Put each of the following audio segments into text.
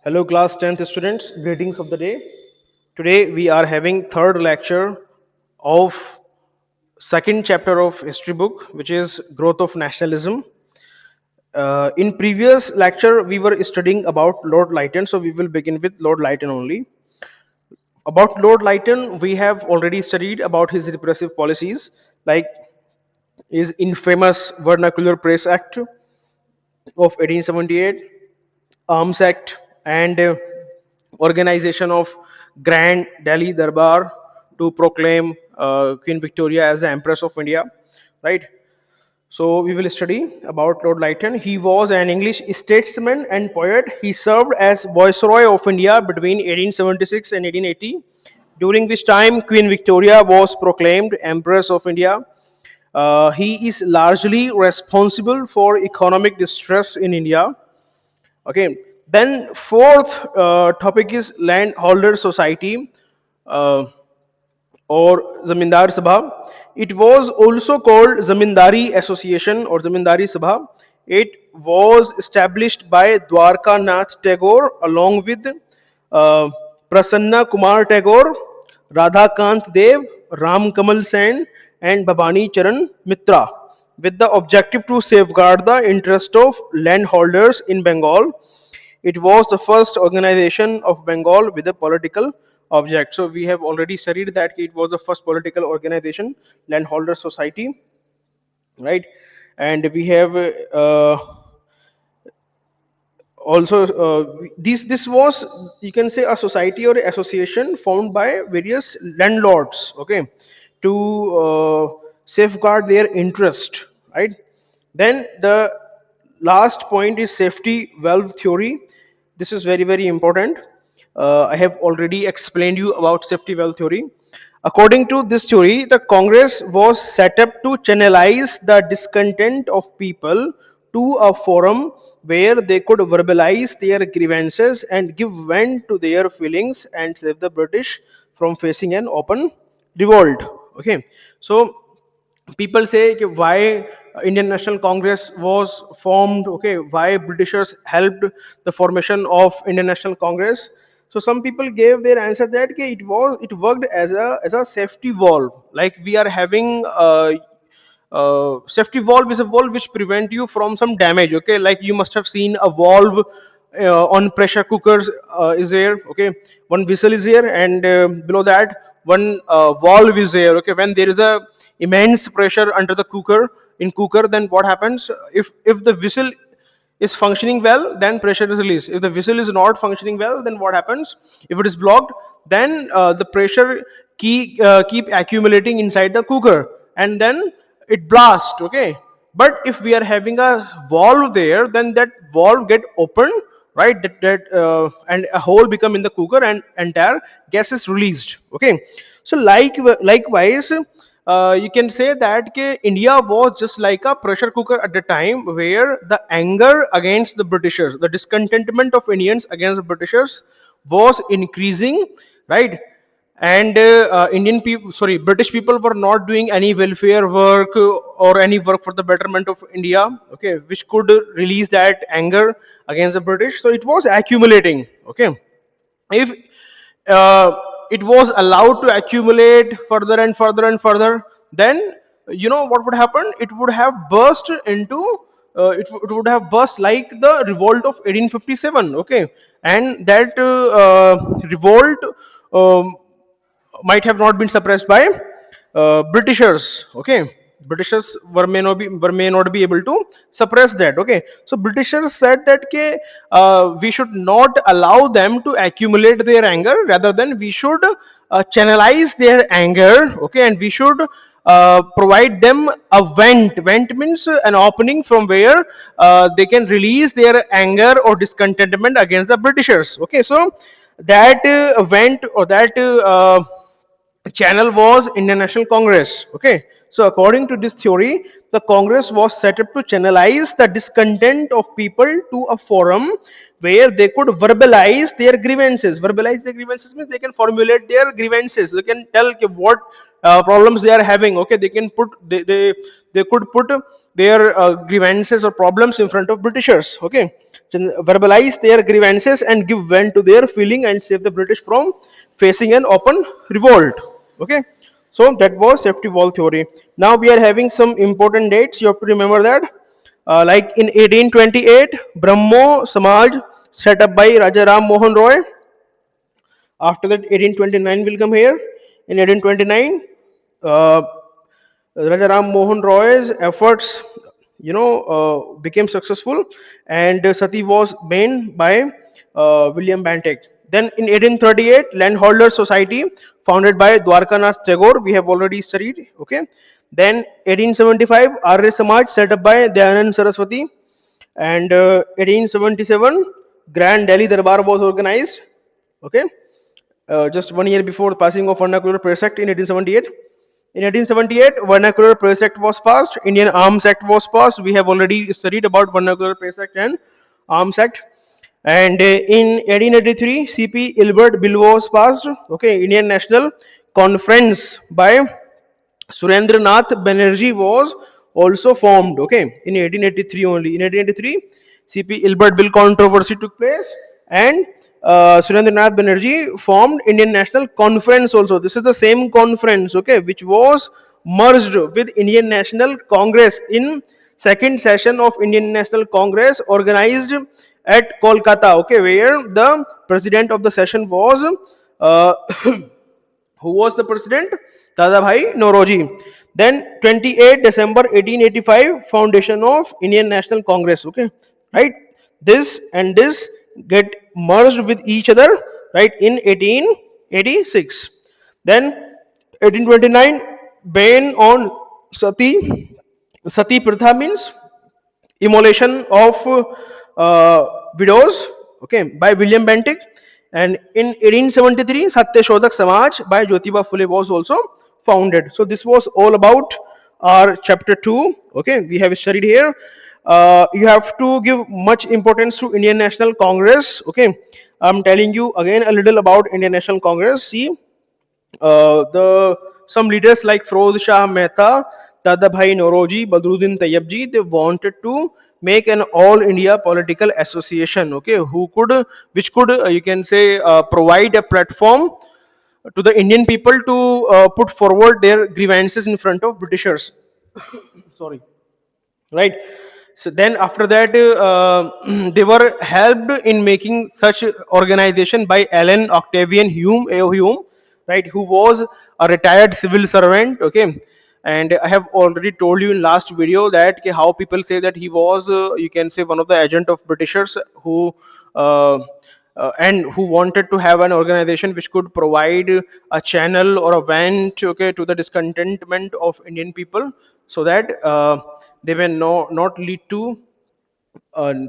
Hello class 10th students, greetings of the day. Today we are having third lecture of second chapter of history book, which is growth of nationalism. In previous lecture we were studying about Lord Lytton, so we will begin with Lord Lytton only. About Lord Lytton, we have already studied about his repressive policies, like his infamous Vernacular Press Act of 1878, Arms Act, and organization of Grand Delhi Darbar to proclaim Queen Victoria as the Empress of India, right? So we will study about Lord Lytton. He was an English statesman and poet. He served as Viceroy of India between 1876 and 1880, during which time Queen Victoria was proclaimed Empress of India. He is largely responsible for economic distress in India. Okay. Then fourth topic is landholder society uh, or Zamindar Sabha. It was also called Zamindari Association or Zamindari Sabha. It was established by Dwarka Nath Tagore along with uh, Prasanna Kumar Tagore, Radha Kant Dev, Ram Kamal Sen, and Bhabani Charan Mitra, with the objective to safeguard the interest of landholders in Bengal. It was the first organization of Bengal with a political object. So we have already studied that it was the first political organization, landholder society, right? And we have also this was, you can say, a society or association formed by various landlords, okay, to safeguard their interest, right? Then the last point is safety valve theory. This is very important. I have already explained you about safety valve theory. According to this theory, the Congress was set up to channelize the discontent of people to a forum where they could verbalize their grievances and give vent to their feelings and save the British from facing an open revolt. Okay, so people say कि why Indian National Congress was formed, okay, why Britishers helped the formation of Indian National Congress. So some people gave their answer that कि it worked as a safety valve, like we are having safety valve is a valve which prevent you from some damage, okay, like you must have seen a valve on pressure cookers is there, okay, one whistle is here, and below that one valve is there, okay. When there is a immense pressure under the cooker, in cooker, then what happens, if the whistle is functioning well, then pressure is released. If the whistle is not functioning well, then what happens, if it is blocked, then the pressure keep accumulating inside the cooker, and then it blasts, okay. But if we are having a valve there, then that valve get open, right, and a hole become in the cooker and entire gas is released, okay. So likewise, you can say that India was just like a pressure cooker at the time, where the anger against the Britishers, the discontentment of Indians against the Britishers was increasing, right? And Indian people, sorry, British people were not doing any welfare work or any work for the betterment of India, okay, which could release that anger against the British. So it was accumulating, okay. If uh, it was allowed to accumulate further and further and further, then you know what would happen, it would have burst into it would have burst like the revolt of 1857, okay. And that revolt um, might have not been suppressed by Britishers. Okay, Britishers were may not be able to suppress that. Okay, so Britishers said that we should not allow them to accumulate their anger. Rather than we should channelize their anger. Okay, and we should provide them a vent. Vent means an opening from where they can release their anger or discontentment against the Britishers. Okay, so that vent or that channel was Indian National Congress. Okay, so according to this theory, the Congress was set up to channelize the discontent of people to a forum where they could verbalize their grievances. Verbalize their grievances means they can formulate their grievances. They can tell what problems they are having. Okay, they can put they could put their grievances or problems in front of Britishers. Okay, verbalize their grievances and give vent to their feeling and save the British from facing an open revolt. Okay, so that was safety wall theory. Now we are having some important dates. You have to remember that. Like in 1828, Brahmo Samaj set up by Raja Ram Mohan Roy. After that, 1829 will come here. In 1829, uh, Raja Ram Mohan Roy's efforts, became successful, and Sati was banned by William Bantic. Then in 1838, Landholder Society, founded by Dwarkanath Tagore, we have already studied. Okay. Then 1875, Arya Samaj, set up by Dayanand Saraswati, and 1877, Grand Delhi Darbar was organized. Okay, just 1 year before the passing of Vernacular Press Act in 1878. In 1878, Vernacular Press Act was passed. Indian Arms Act was passed. We have already studied about Vernacular Press Act and Arms Act. And in 1883, CP Ilbert Bill was passed. Okay, Indian National Conference by Surendranath Banerjee was also formed. Okay, in 1883 only. In 1883, CP Ilbert Bill controversy took place, and Surendranath Banerjee formed Indian National Conference also. This is the same conference, okay, which was merged with Indian National Congress in second session of Indian National Congress organized at Kolkata, okay, where the president of the session was uh, who was the president? Dadabhai Nauroji. Then 28 December 1885, foundation of Indian National Congress. Okay, right? This and this get merged with each other, right, in 1886. Then 1829, ban on Sati Pratha means immolation of widows, okay, by William Bentinck. And in 1873, Satya Shodhak Samaj by Jyotiba Phule was also founded. So this was all about our chapter 2. Okay, we have studied here. You have to give much importance to Indian National Congress. Okay, I'm telling you again a little about Indian National Congress. See, the some leaders like Firoz Shah Mehta, Dadabhai Nauroji, Badruddin Tayyabji, they wanted to make an all India political association, okay, which could, you can say, provide a platform to the Indian people to put forward their grievances in front of Britishers. Sorry, right? So then after that, they were helped in making such organization by Alan Octavian Hume, A.O. Hume, right, who was a retired civil servant. Okay, and I have already told you in last video that how people say that he was, you can say, one of the agent of Britishers who uh, and who wanted to have an organization which could provide a channel or a vent, okay, to the discontentment of Indian people, so that they may not lead to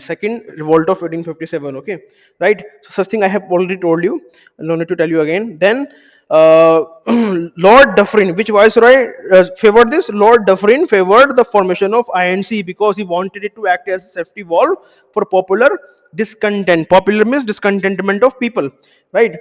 second revolt of 1857. Okay, right? So such thing I have already told you, no need to tell you again. Then Lord Dufferin, which viceroy favored this? Lord Dufferin favored the formation of INC because he wanted it to act as a safety wall for popular discontent. Popular means discontentment of people, right?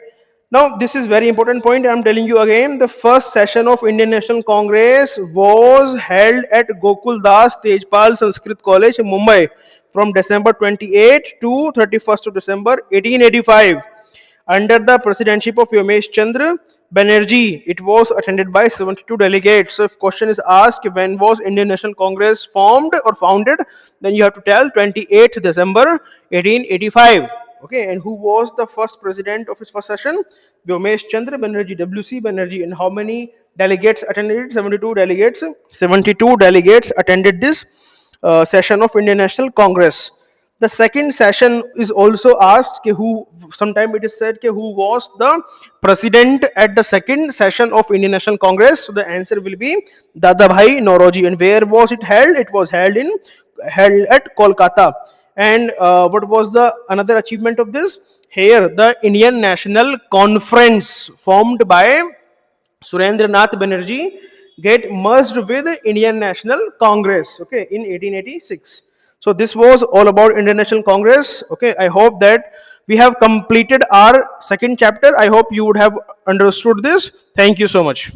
Now, this is very important point. I am telling you again. The first session of Indian National Congress was held at Gokul Das Tejpal Sanskrit College, Mumbai, from December 28 to 31st of December 1885. Under the presidency of Yomesh Chandra Banerjee, it was attended by 72 delegates. So, if question is asked when was Indian National Congress formed or founded, then you have to tell 28th December 1885. Okay, and who was the first president of his first session? Vyomesh Chandra Banerjee, W.C. Banerjee. And how many delegates attended it? 72 delegates. 72 delegates attended this session of Indian National Congress. The second session is also asked who, sometime it is said who was the president at the second session of Indian National Congress. So the answer will be Dadabhai Nauroji. And where was it held? It was held at Kolkata. And what was the another achievement of this? Here, the Indian National Conference formed by Surendranath Banerjee get merged with Indian National Congress, okay, in 1886. So this was all about Indian National Congress. Okay, I hope that we have completed our second chapter. I hope you would have understood this. Thank you so much.